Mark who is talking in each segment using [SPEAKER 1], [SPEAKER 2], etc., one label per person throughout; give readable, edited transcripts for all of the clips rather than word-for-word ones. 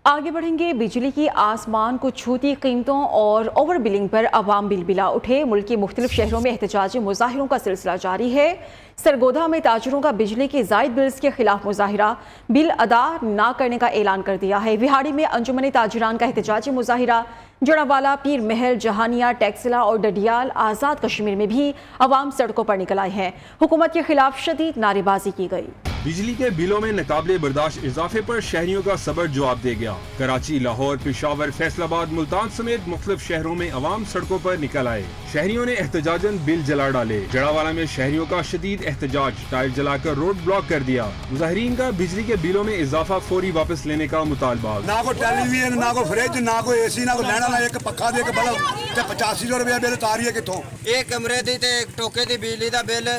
[SPEAKER 1] आगे बढ़ेंगे। बिजली की आसमान को छूती कीमतों और ओवर बिलिंग पर अवाम बिलबिला उठे। मुल्क के मुख्तलिफ शहरों में एहतजाजी मुजाहिरों का सिलसिला जारी है। सरगोधा में ताजरों का बिजली के जायद बिल्स के खिलाफ मुजाहिरा, बिल अदा ना करने का ऐलान कर दिया है। विहाड़ी में अंजुमन ताजरान का एहतजाजी मुजाहिरा, जड़ावाला, पीर महल, जहानिया, टेक्सला और डडियाल, आज़ाद कश्मीर में भी अवाम सड़कों पर निकल आए हैं। हुकूमत के खिलाफ शदीद नारेबाजी की गई।
[SPEAKER 2] बिजली के बिलों में नाकाबिले बर्दाश्त इजाफे पर शहरियों का सब्र जवाब दे गया। कराची, लाहौर, पेशावर, फैसलाबाद, मुल्तान समेत मुख्तलिफ शहरों में अवाम सड़कों पर निकल आए। शहरियों ने एहतजाजन बिल जला डाले। जड़ावाला में शहरियों का शदीद एहतजाज, टायर जलाकर रोड ब्लॉक कर दिया। मुजाहिरीन का बिजली के बिलों में इजाफा फौरी वापस लेने का मुतालबा।
[SPEAKER 3] ना को टेलीविजन, ना को फ्रिज, ना को एसी, ना को लैना, ना एक पक्का दे के बल्ब 85 रुपया बिल तारी है कितों।
[SPEAKER 4] एक कमरे दी ते एक टोके दी बिजली दा बिल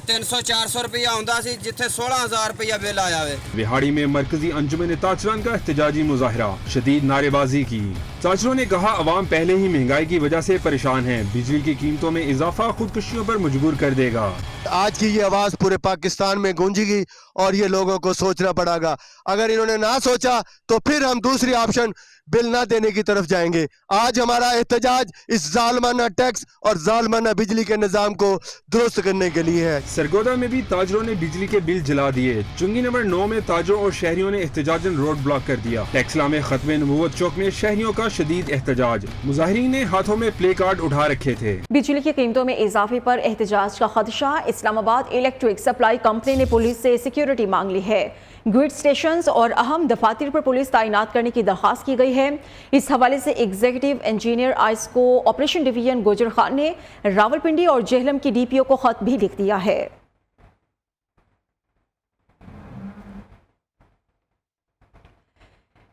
[SPEAKER 4] 300-400 रुपया आउंदा सी, जिथे 16,000 रुपया बिल आया है।
[SPEAKER 2] विहाड़ी में मरकजी अंजुमन ताजरान का एहतजाजी मुजाहिरा, शदीद नारेबाजी की। ताजरों ने कहा अवाम पहले ही महंगाई की वजह से परेशान है। बिजली की कीमतों में इजाफा खुदकुशियों पर मजबूर कर देगा।
[SPEAKER 5] आज की ये आवाज पूरे पाकिस्तान में गूंजेगी और ये लोगों को सोचना पड़ेगा। अगर इन्होंने ना सोचा तो फिर हम दूसरी ऑप्शन बिल ना देने की तरफ जाएंगे। आज हमारा एहतजाज इस जालमाना टैक्स और जालमाना बिजली के निजाम को दुरुस्त करने के लिए है।
[SPEAKER 2] सरगोदा में भी ताजरों ने बिजली के बिल जला दिए। चुंगी नंबर 9 में ताजरों और शहरियों ने एहतजाजन रोड ब्लॉक कर दिया। टेक्सला में खत्म नबूवत चौक में शहरियों का शदीद एहतजाज, मुजाहिरीन ने हाथों में प्ले कार्ड उठा रखे थे।
[SPEAKER 1] बिजली की कीमतों में इजाफे पर एहतजाज का खदशा। इस्लामाबाद इलेक्ट्रिक सप्लाई कंपनी ने पुलिस से सिक्योरिटी मांग ली है। ग्रिड स्टेशंस और अहम दफातर पर पुलिस तैनात करने की दरख्वास्त की गई है। इस हवाले से एग्जीक्यूटिव इंजीनियर आइस्को ऑपरेशन डिवीजन गुजर खान ने रावलपिंडी और जेहलम की डीपीओ को खत भी लिख दिया है।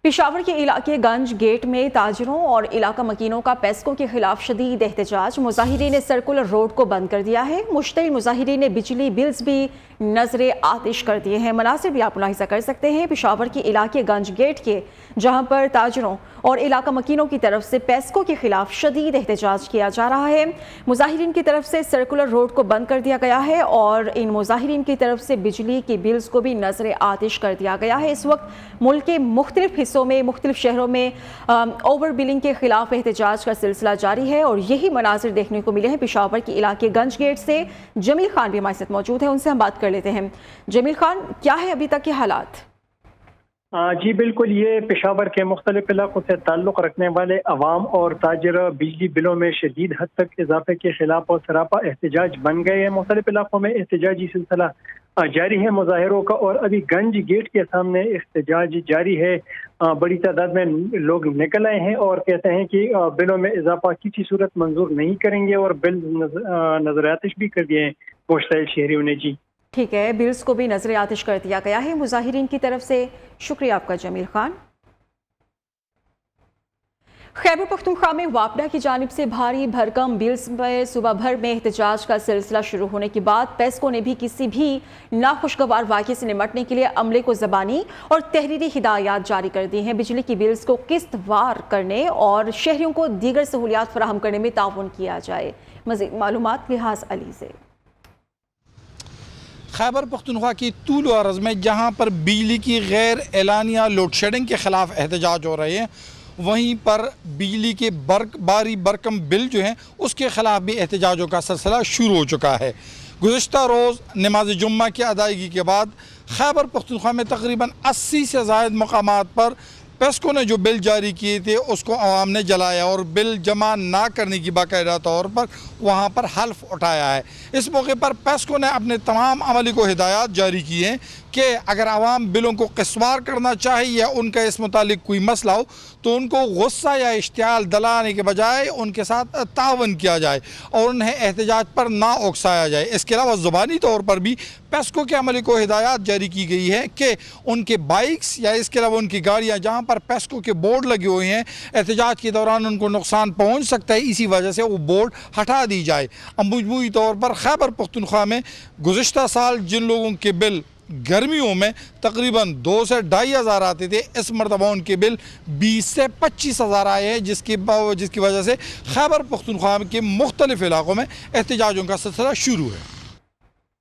[SPEAKER 1] पेशावर के इलाके गंज गेट में ताजरों और इलाका मकीनों का पेस्को के खिलाफ शदीद एहतजाज। मुजाहिरीन ने सर्कुलर रोड को बंद कर दिया है। मुश्तइल मुजाहिरीन ने बिजली बिल्स भी नजरे आतिश कर दिए हैं। मनासिर भी आप मुलाहिजा कर सकते हैं। पेशावर के इलाके गंज गेट के, जहां पर ताजरों और इलाका मकीनों की तरफ से पेस्को के खिलाफ शदीद एहतजाज किया जा रहा है। मुजाहिरीन की तरफ से सर्कुलर रोड को बंद कर दिया गया है और इन मुजाहिरीन की तरफ से बिजली के बिल्स को भी नजरे आतिश कर दिया गया है। इस वक्त मुल्क के मुख्तलिफ हिस्सों में, मुख्तलिफ शहरों में ओवर बिलिंग के खिलाफ एहतजाज का सिलसिला जारी है और यही मनाजिर देखने को मिले हैं। पेशावर के इलाके गंज गेट से जमील खान भी हमारे साथ मौजूद है, उनसे हम बात कर लेते हैं। जमील खान, क्या है अभी तक के हालात?
[SPEAKER 6] जी बिल्कुल, ये पेशावर के मुख्तलिफ इलाकों से ताल्लुक़ रखने वाले अवाम और ताजर बिजली बिलों में शदीद हद तक इजाफे के खिलाफ और सरापा एहतजाज बन गए हैं। मुख्तलिफ इलाकों में एहतजाजी सिलसिला जारी है मुजाहिरों का और अभी गंज गेट के सामने एहतजाज जारी है। बड़ी तादाद में लोग निकल आए हैं और कहते हैं कि बिलों में इजाफा किसी सूरत मंजूर नहीं करेंगे और बिल नजर आतिश भी कर दिए हैं मुश्तइल शहरियों ने। जी
[SPEAKER 1] ठीक है, बिल्स को भी नजर आतिश कर दिया गया है मुजाहिरीन की तरफ से। शुक्रिया आपका जमील खान। खैबर पख्तूनख्वा में वापडा की जानिब से भारी भरकम बिल्स पर सुबह भर में एहतजाज का सिलसिला शुरू होने के बाद पेस्को ने भी किसी भी नाखुशगवार वाक़े से निमटने के लिए अमले को ज़बानी और तहरीरी हिदायत जारी कर दी हैं। बिजली की बिल्स को किस्तवार करने और शहरियों को दीगर सहूलियात फराहम करने में ताउन किया जाए। मज़ीद मालूमात लिहाज अली से।
[SPEAKER 7] खैबर पख्तूनख्वा की तूल और अर्ज़ में जहाँ पर बिजली की गैर एलानिया लोड शेडिंग के ख़िलाफ़ एहतजाज हो रहे हैं, वहीं पर बिजली के बारी बरकम बिल जो हैं उसके ख़िलाफ़ भी एहतजाजों का सिलसिला शुरू हो चुका है। गुज़िश्ता रोज़ नमाज जुम्मा की अदायगी के बाद खैबर पख्तूनख्वा में तकरीबन 80 से ज़ायद मकामात पर पेस्को ने जो बिल जारी किए थे उसको आवाम ने जलाया और बिल जमा ना करने की बाकायदा तौर पर वहाँ पर हल्फ उठाया है। इस मौके पर पेस्को ने अपने तमाम अमली को हिदायत जारी की हैं कि अगर आवाम बिलों को किस्वार करना चाहे या उनका इस मुतालिक कोई मसला हो तो उनको गुस्सा या इश्तियाल दिलाने के बजाय उनके साथ तावन किया जाए और उन्हें एहतजाज पर ना उकसाया जाए। इसके अलावा ज़ुबानी तौर पर भी पेस्को के अमले को हिदायत जारी की गई है कि उनके बाइक्स या इसके अलावा उनकी गाड़ियाँ जहाँ पर पेस्को के बोर्ड लगे हुए हैं, एहतजाज के दौरान उनको नुकसान पहुँच सकता है, इसी वजह से वो बोर्ड हटा दी जाए। मजमूई तौर पर खैबर पख्तूनख्वा में गुज़िश्ता साल जिन लोगों के बिल गर्मियों में तकरीबन 2 से 2.5 हज़ार आते थे, इस मरतबा उनके बिल 20 से 25 हज़ार आए हैं, जिसकी वजह से खैबर पख्तूनख्वा के मुख्तलिफ इलाकों में एहतजाजों का सिलसिला शुरू है।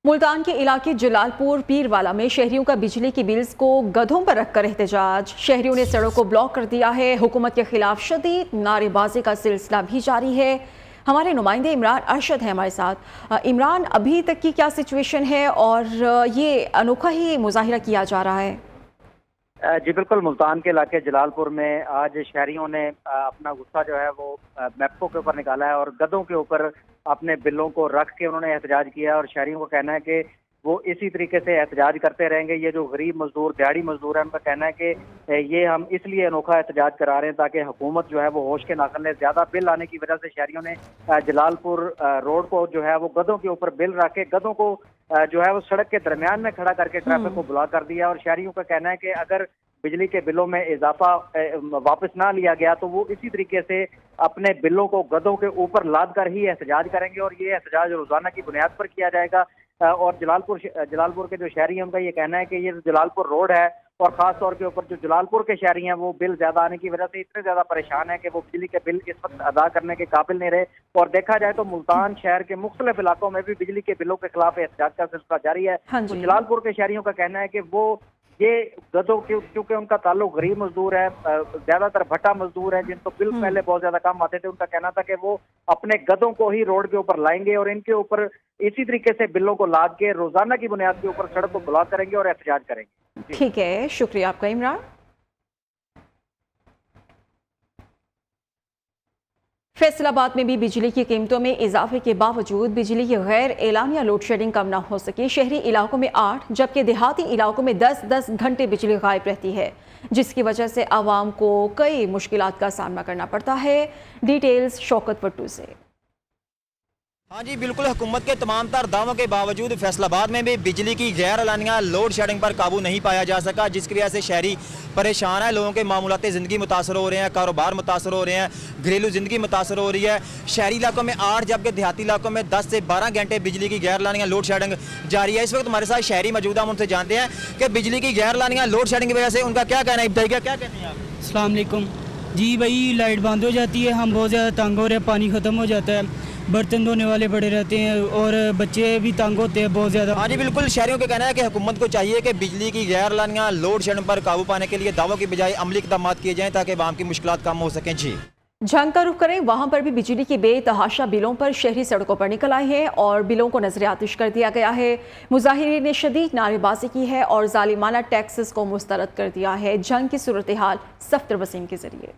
[SPEAKER 1] मुल्तान के इलाके जलालपुर पीरवाला में शहरियों का बिजली की बिल्स को गधों पर रखकर एहतजाज। शहरियों ने सड़क को ब्लॉक कर दिया है। हुकूमत के खिलाफ शदीद नारेबाजी का सिलसिला भी जारी है। हमारे नुमाइंदे इमरान अरशद है हमारे साथ। इमरान, अभी तक की क्या सिचुएशन है और ये अनोखा ही मुजाहिरा किया जा रहा है?
[SPEAKER 8] जी बिल्कुल, मुल्तान के इलाके जलालपुर में आज शहरियों ने अपना गुस्सा जो है वो मैप्को के ऊपर निकाला है और गधों के ऊपर अपने बिलों को रख के उन्होंने एहतजाज किया। और शहरियों का कहना है कि वो इसी तरीके से एहतजाज करते रहेंगे। ये जो गरीब मजदूर, दिहाड़ी मजदूर है, उनका कहना है कि ये हम इसलिए अनोखा एहतजाज करा रहे हैं ताकि हुकूमत जो है वो होश के नाखन ले। ज्यादा बिल आने की वजह से शहरियों ने जलालपुर रोड को जो है वो गधों के ऊपर बिल रख के गधों को जो है वो सड़क के दरमियान में खड़ा करके ट्रैफिक को ब्लॉक कर दिया। और शहरियों का कहना है कि अगर बिजली के बिलों में इजाफा वापस ना लिया गया तो वो इसी तरीके से अपने बिलों को गधों के ऊपर लाद कर ही एहतजाज करेंगे और ये एहतजाज रोजाना की बुनियाद पर किया जाएगा। और जलालपुर के जो शहरी हैं उनका ये कहना है कि ये जलालपुर रोड है और खास तौर के ऊपर जो जलालपुर के शहरी हैं वो बिल ज्यादा आने की वजह से इतने ज्यादा परेशान है कि वो बिजली के बिल इस वक्त अदा करने के काबिल नहीं रहे। और देखा जाए तो मुल्तान शहर के मुख्तलिफ इलाकों में भी बिजली के बिलों के खिलाफ एहतजाज का सिलसिला जारी है। तो जलालपुर के शहरियों का कहना है कि वो ये गधों के, क्योंकि उनका ताल्लुक गरीब मजदूर है, ज्यादातर भट्टा मजदूर है जिनको बिल पहले बहुत ज्यादा कम आते थे, उनका कहना था कि वो अपने गधों को ही रोड के ऊपर लाएंगे और इनके ऊपर इसी तरीके से बिलों को लाद के रोजाना की बुनियाद के ऊपर सड़क को ब्लॉक करेंगे और एहतजाज करेंगे।
[SPEAKER 1] ठीक है, शुक्रिया आपका इमरान। फैसलाबाद में भी बिजली की कीमतों में इजाफे के बावजूद बिजली की गैर एलानिया लोड शेडिंग कम न हो सकी। शहरी इलाकों में 8 जबकि देहाती इलाकों में 10-10 घंटे बिजली गायब रहती है, जिसकी वजह से आवाम को कई मुश्किलात का सामना करना पड़ता है। डिटेल्स शौकत पट्टू से।
[SPEAKER 9] हाँ जी बिल्कुल, हुकूमत के तमाम तर दावों के बावजूद फैसलाबाद में भी बिजली की गैर एलानिया लोड शेडिंग पर काबू नहीं पाया जा सका, जिसकी वजह से शहरी परेशान है। लोगों के मामूलाती ज़िंदगी मुतासर हो रहे हैं, कारोबार मुतासर हो रहे हैं, घरेलू ज़िंदगी मुतासर हो रही है। शहरी इलाकों में 8 जबकि देहाती इलाकों में 10 से 12 घंटे बिजली की गैर एलानिया लोड शेडिंग जारी है। इस वक्त हमारे साथ शहरी मौजूद हैं, हम उनसे जानते हैं कि बिजली की गैर एलानिया लोड शेडिंग की वजह से उनका क्या कहना है। इब्तदाई क्या कहते हैं आप?
[SPEAKER 10] अस्सलाम वालेकुम जी। भाई लाइट बंद हो जाती है, हम बहुत ज़्यादा तंग हो रहे हैं, पानी ख़त्म हो जाता है, बर्तन धोने वाले बड़े रहते हैं और बच्चे भी तंग होते हैं बहुत ज़्यादा।
[SPEAKER 9] हाँ जी बिल्कुल, शहरियों का कहना है कि हुकूमत को चाहिए कि बिजली की गैर एलानिया लोड शेडिंग पर काबू पाने के लिए दावों की बजाय अमली इक़दाम किए जाएँ ताकि आवाम की मुश्किलात कम हो सकें। जी
[SPEAKER 1] जंग का रुख करें, वहां पर भी बिजली की बेतहाशा बिलों पर शहरी सड़कों पर निकल आए हैं और बिलों को नजर आतिश कर दिया गया है। मुजाहिरीन ने शदीद नारेबाजी की है और जालिमाना टैक्सेस को मुस्तरद कर दिया है। जंग की सूरत हाल सफ्तर वसीम के जरिए।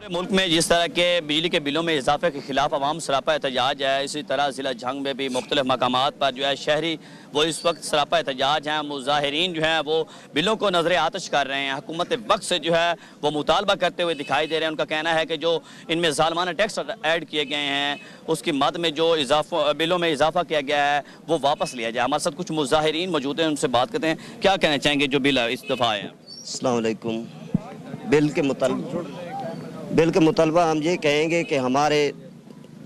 [SPEAKER 11] मुल्क में जिस तरह के बिजली के बिलों में इजाफे के खिलाफ अवाम सरापा एहतजाज है, इसी तरह ज़िला जंग में भी मुख्तलिफ मकामात पर जो है शहरी वो इस वक्त सरापा एहतजाज हैं। मुजाहिरीन जो हैं वो बिलों को नजर आतिश कर रहे हैं। हुकूमत वक्त से जो है वो मुतालबा करते हुए दिखाई दे रहे हैं। उनका कहना है कि जो इनमें ज़ालिमाना टैक्स ऐड किए गए हैं उसकी मद में जो बिलों में इजाफा किया गया है वो वापस लिया जाए। हमारे साथ कुछ मुजाहिरीन मौजूद हैं, उनसे बात करते हैं। क्या कहना चाहेंगे जो बिल इस दफ़ा आए हैं?
[SPEAKER 12] अस्सलाम वालेकुम। बिल के मुतालबा हम ये कहेंगे कि हमारे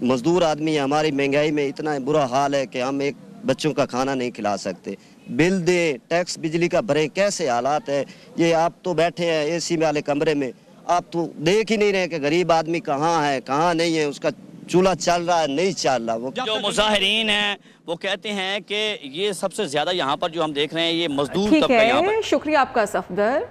[SPEAKER 12] मजदूर आदमी, हमारी महंगाई में इतना बुरा हाल है कि हम एक बच्चों का खाना नहीं खिला सकते। बिल दें, टैक्स बिजली का भरें, कैसे हालात है ये। आप तो बैठे हैं एसी वाले कमरे में, आप तो देख ही नहीं रहे कि गरीब आदमी कहाँ है कहाँ नहीं है, उसका चूल्हा चल रहा है नहीं चल रहा। वो
[SPEAKER 11] जो मुजाहिरीन हैं वो कहते हैं कि ये सबसे ज्यादा यहाँ पर जो हम देख रहे हैं ये मजदूर तबका यहाँ पर।
[SPEAKER 1] शुक्रिया आपका सफदर।